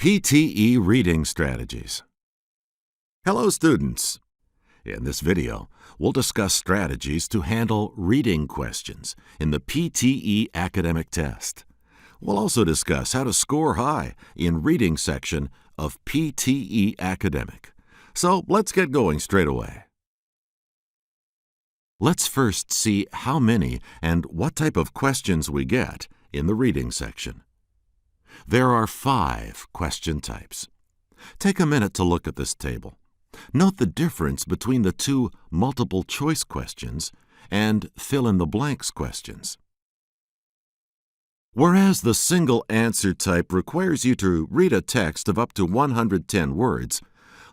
PTE reading strategies. Hello, students. In this video, we'll discuss strategies to handle reading questions in the PTE academic test. We'll also discuss how to score high in reading section of PTE academic. So let's get going straight away. Let's first see how many and what type of questions we get in the reading section. There are 5 question types. Take a minute to look at this table. Note the difference between the 2 multiple-choice questions and fill-in-the-blanks questions. Whereas the single answer type requires you to read a text of up to 110 words,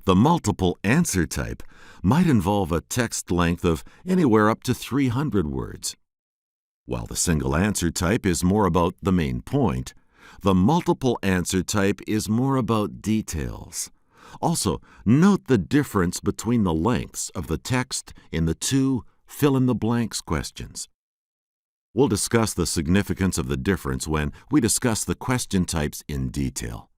the multiple answer type might involve a text length of anywhere up to 300 words. While the single answer type is more about the main point, the multiple answer type is more about details. Also, note the difference between the lengths of the text in the 2 fill-in-the-blanks questions. We'll discuss the significance of the difference when we discuss the question types in detail.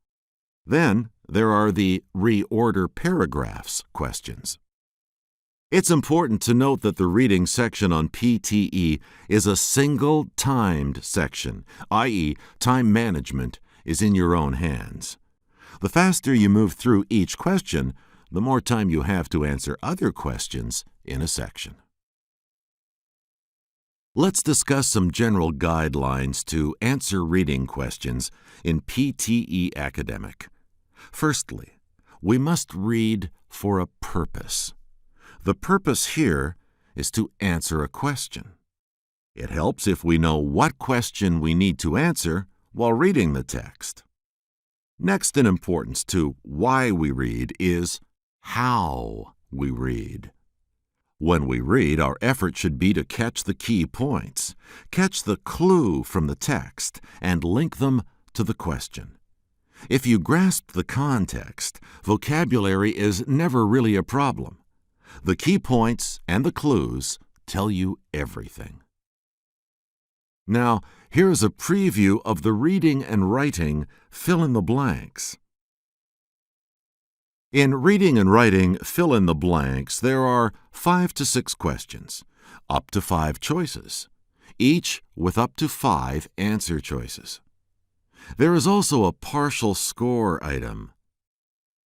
Then, there are the reorder paragraphs questions. It's important to note that the reading section on PTE is a single timed section, i.e., time management is in your own hands. The faster you move through each question, the more time you have to answer other questions in a section. Let's discuss some general guidelines to answer reading questions in PTE academic. Firstly, we must read for a purpose. The purpose here is to answer a question. It helps if we know what question we need to answer while reading the text. Next in importance to why we read is how we read. When we read, our effort should be to catch the key points, catch the clue from the text, and link them to the question. If you grasp the context, vocabulary is never really a problem. The key points and the clues tell you everything. Now, here is a preview of the reading and writing fill-in-the-blanks. In reading and writing fill-in-the-blanks, there are 5 to 6 questions, up to 5 choices, each with up to 5 answer choices. There is also a partial score item.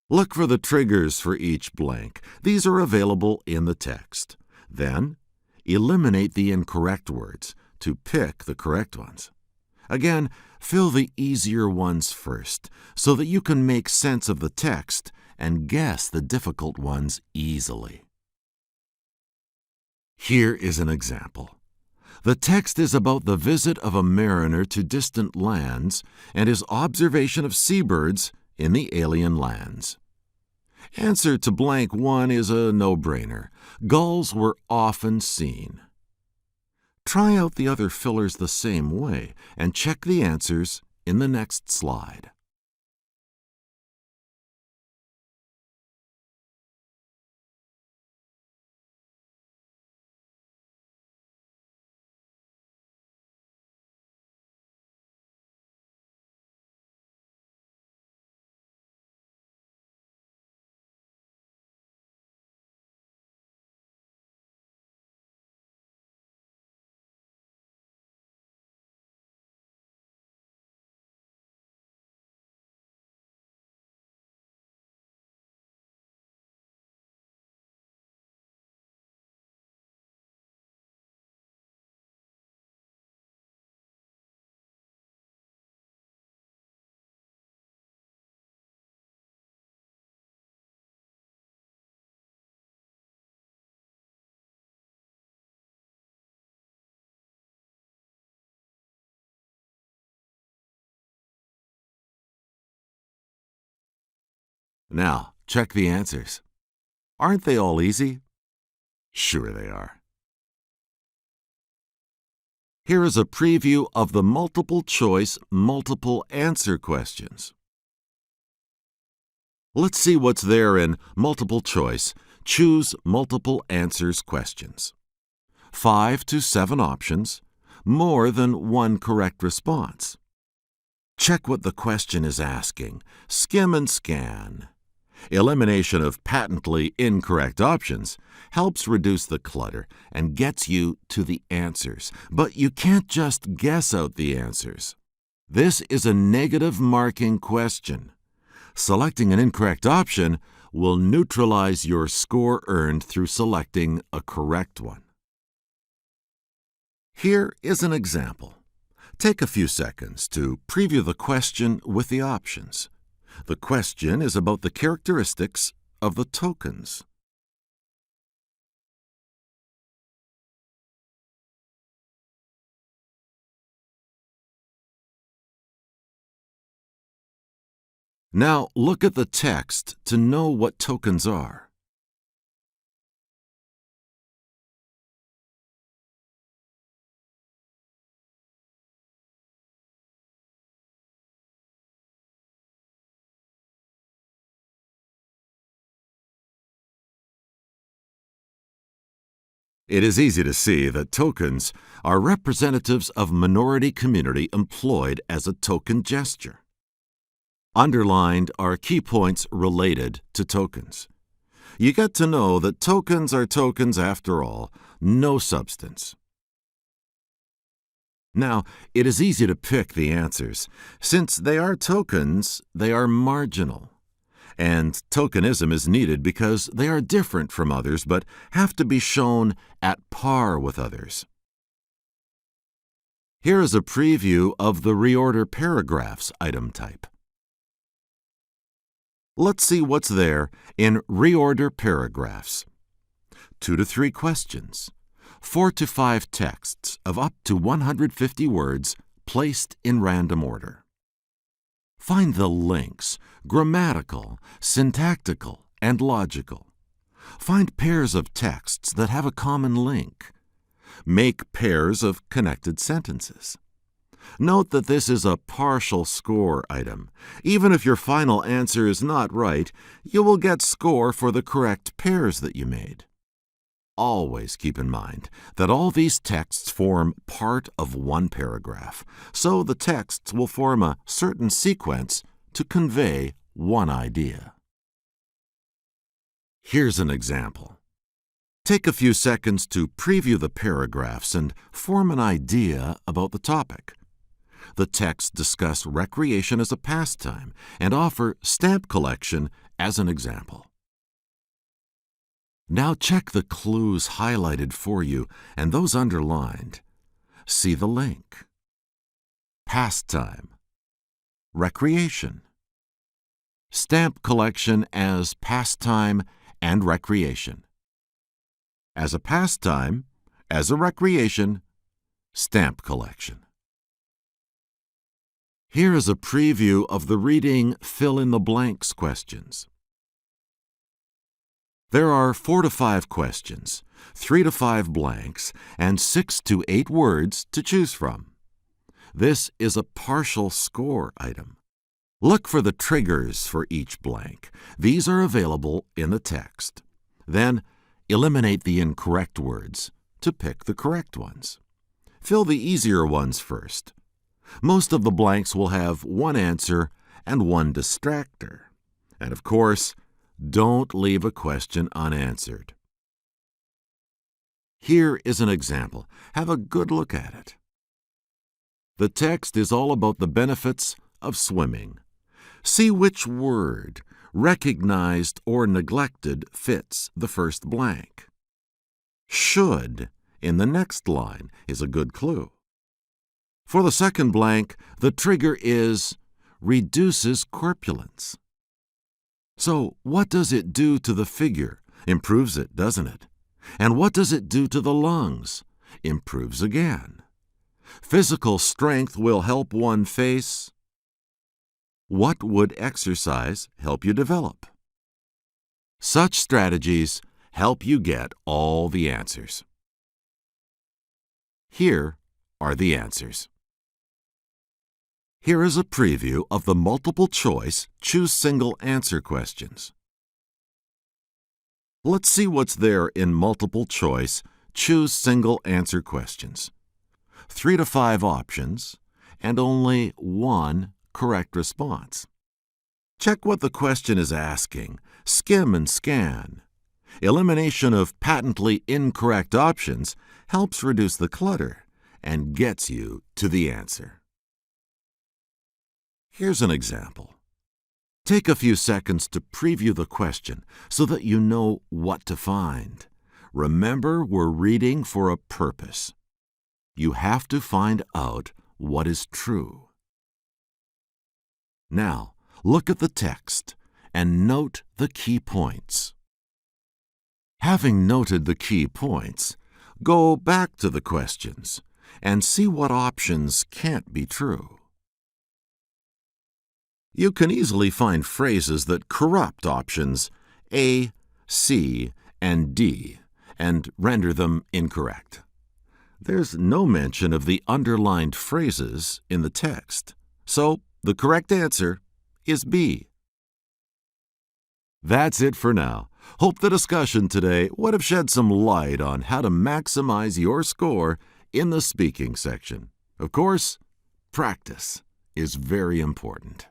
Look for the triggers for each blank. These are available in the text. Then, eliminate the incorrect words to pick the correct ones. Again, fill the easier ones first so that you can make sense of the text and guess the difficult ones easily. Here is an example. The text is about the visit of a mariner to distant lands and his observation of seabirds in the alien lands. Answer to blank 1 is a no-brainer. Gulls were often seen. Try out the other fillers the same way and check the answers in the next slide. Now, check the answers. Aren't they all easy? Sure they are. Here is a preview of the multiple-choice, multiple-answer questions. Let's see what's there in multiple-choice, choose multiple answers questions. 5 to 7 options, more than 1 correct response. Check what the question is asking. Skim and scan. Elimination of patently incorrect options helps reduce the clutter and gets you to the answers. But you can't just guess out the answers. This is a negative marking question. Selecting an incorrect option will neutralize your score earned through selecting a correct one. Here is an example. Take a few seconds to preview the question with the options. The question is about the characteristics of the tokens. Now look at the text to know what tokens are. It is easy to see that tokens are representatives of minority community employed as a token gesture. Underlined are key points related to tokens. You get to know that tokens are tokens after all, no substance. Now, it is easy to pick the answers. Since they are tokens, they are marginal. And tokenism is needed because they are different from others but have to be shown at par with others. Here is a preview of the reorder paragraphs item type. Let's see what's there in reorder paragraphs. 2 to 3 questions, 4 to 5 texts of up to 150 words placed in random order. Find the links, grammatical, syntactical, and logical. Find pairs of texts that have a common link. Make pairs of connected sentences. Note that this is a partial score item. Even if your final answer is not right, you will get score for the correct pairs that you made. Always keep in mind that all these texts form part of one paragraph, so the texts will form a certain sequence to convey one idea. Here's an example. Take a few seconds to preview the paragraphs and form an idea about the topic. The texts discuss recreation as a pastime and offer stamp collection as an example. Now check the clues highlighted for you and those underlined. See the link. Pastime. Recreation. Stamp collection as pastime and recreation. As a pastime, as a recreation, stamp collection. Here is a preview of the reading fill-in-the-blanks questions. There are 4 to 5 questions, 3 to 5 blanks, and 6 to 8 words to choose from. This is a partial score item. Look for the triggers for each blank. These are available in the text. Then, eliminate the incorrect words to pick the correct ones. Fill the easier ones first. Most of the blanks will have one answer and one distractor. And of course, don't leave a question unanswered. Here is an example. Have a good look at it. The text is all about the benefits of swimming. See which word, recognized or neglected, fits the first blank. Should in the next line is a good clue. For the second blank, the trigger is reduces corpulence. So, what does it do to the figure? Improves it, doesn't it? And what does it do to the lungs? Improves again. Physical strength will help one face. What would exercise help you develop? Such strategies help you get all the answers. Here are the answers. Here is a preview of the multiple-choice choose single answer questions. Let's see what's there in multiple-choice choose single answer questions. 3 to 5 options and only one correct response. Check what the question is asking. Skim and scan. Elimination of patently incorrect options helps reduce the clutter and gets you to the answer. Here's an example. Take a few seconds to preview the question so that you know what to find. Remember, we're reading for a purpose. You have to find out what is true. Now, look at the text and note the key points. Having noted the key points, go back to the questions and see what options can't be true. You can easily find phrases that corrupt options A, C, and D and render them incorrect. There's no mention of the underlined phrases in the text, so the correct answer is B. That's it for now. Hope the discussion today would have shed some light on how to maximize your score in the speaking section. Of course, practice is very important.